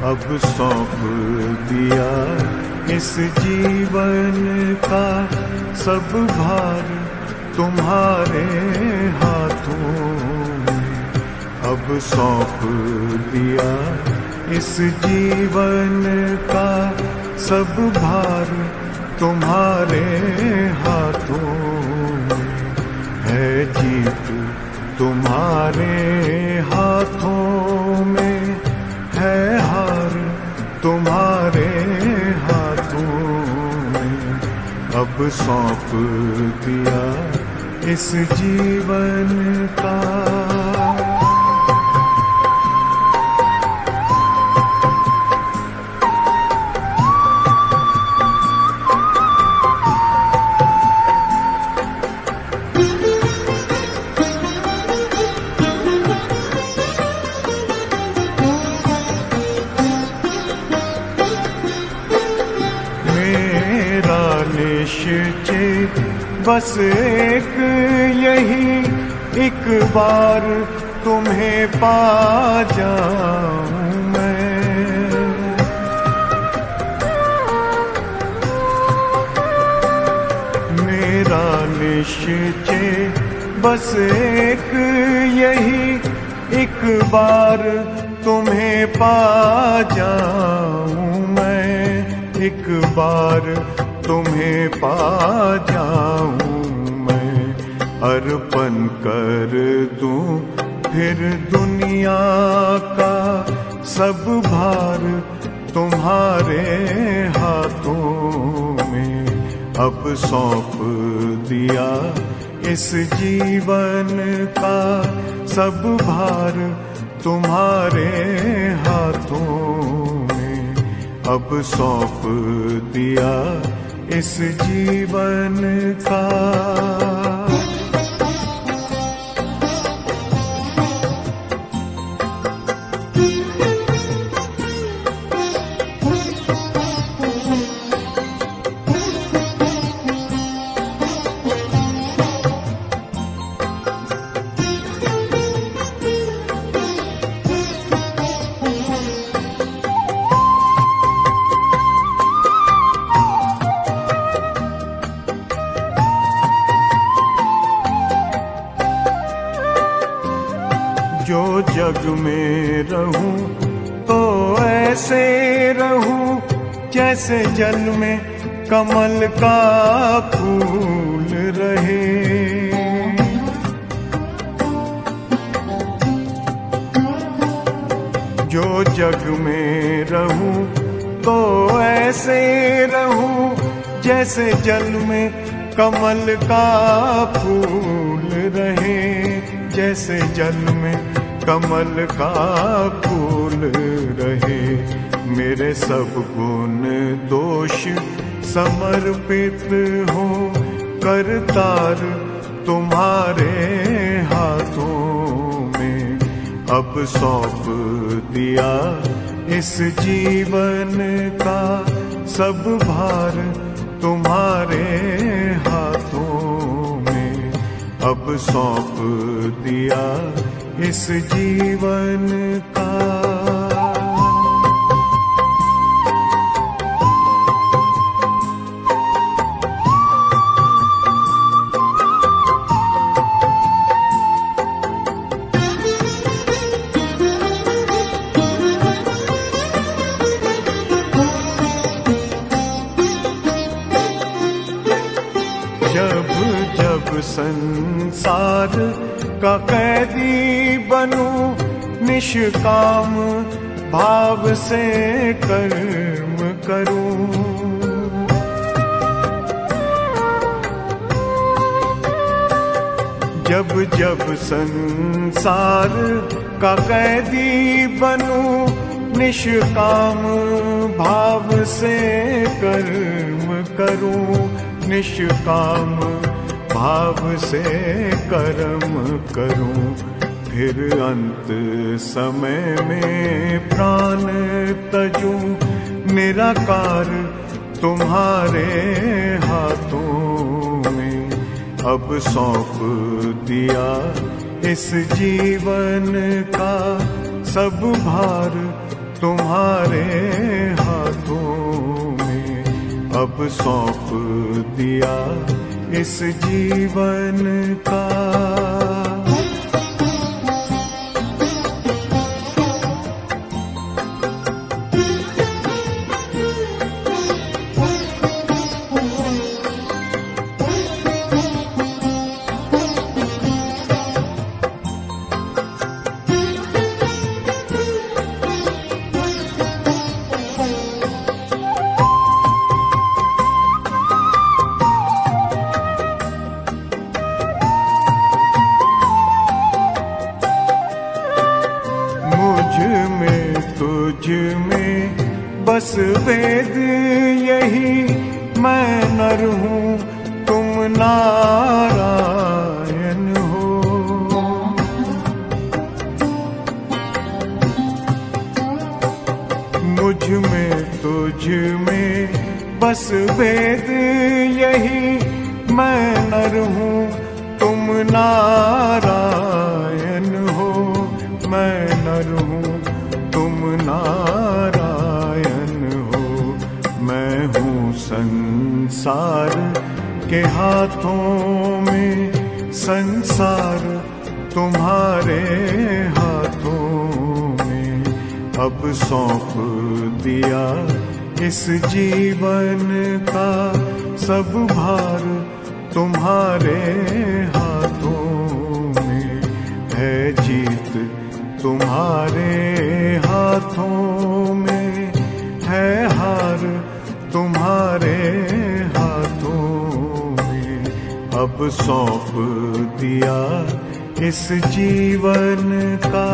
अब सौंप दिया इस जीवन का सब भार तुम्हारे हाथों में। अब सौंप दिया इस जीवन का सब भार तुम्हारे हाथों में। है जीत तुम्हारे हाथों में, है हार तुम्हारे हाथों में। अब सौंप दिया इस जीवन का। निश्चय बस एक यही, एक बार तुम्हें पा जाऊं मैं। मेरा निश्चय बस एक यही, एक बार तुम्हें पा जाऊं मैं। एक बार तुम्हें पा जाऊं मैं। अर्पण कर दूं फिर दुनिया का सब भार तुम्हारे हाथों में। अब सौंप दिया इस जीवन का सब भार तुम्हारे हाथों में। अब सौंप दिया इस जीवन का। जो जग में रहूं तो ऐसे रहूं जैसे जल में कमल का फूल रहे। जो जग में रहूं तो ऐसे रहूं जैसे जल में कमल का फूल रहे। जैसे जल में कमल का फूल रहे। मेरे सब गुण दोष समर्पित हो करतार तुम्हारे हाथों में। अब सौंप दिया इस जीवन का सब भार तुम्हारे हाथों में। अब सौंप दिया इस जीवन का। जब जब संसार का कैदी बनूं निष्काम भाव से कर्म करूं। जब जब संसार का कैदी बनूं निष्काम भाव से कर्म करूं। निष्काम भाव से कर्म करूं। फिर अंत समय में प्राण तजूं निराकार तुम्हारे हाथों में। अब सौंप दिया इस जीवन का सब भार तुम्हारे हाथों में अब सौंप दिया इस जीवन का। तुझ में बस भेद यही, मैं नर हूँ तुम नारायण हो। मुझ में तुझ में बस भेद यही, मैं नर हूँ तुम नारायण हो। मैं नर हूँ तुम नारायण हो। मैं हूँ संसार के हाथों में, संसार तुम्हारे हाथों में अब सौंप दिया इस जीवन का। सब भार तुम्हारे हाथों में है, जीत तुम्हारे हाथों में है, हार तुम्हारे हाथों में अब सौंप दिया इस जीवन का।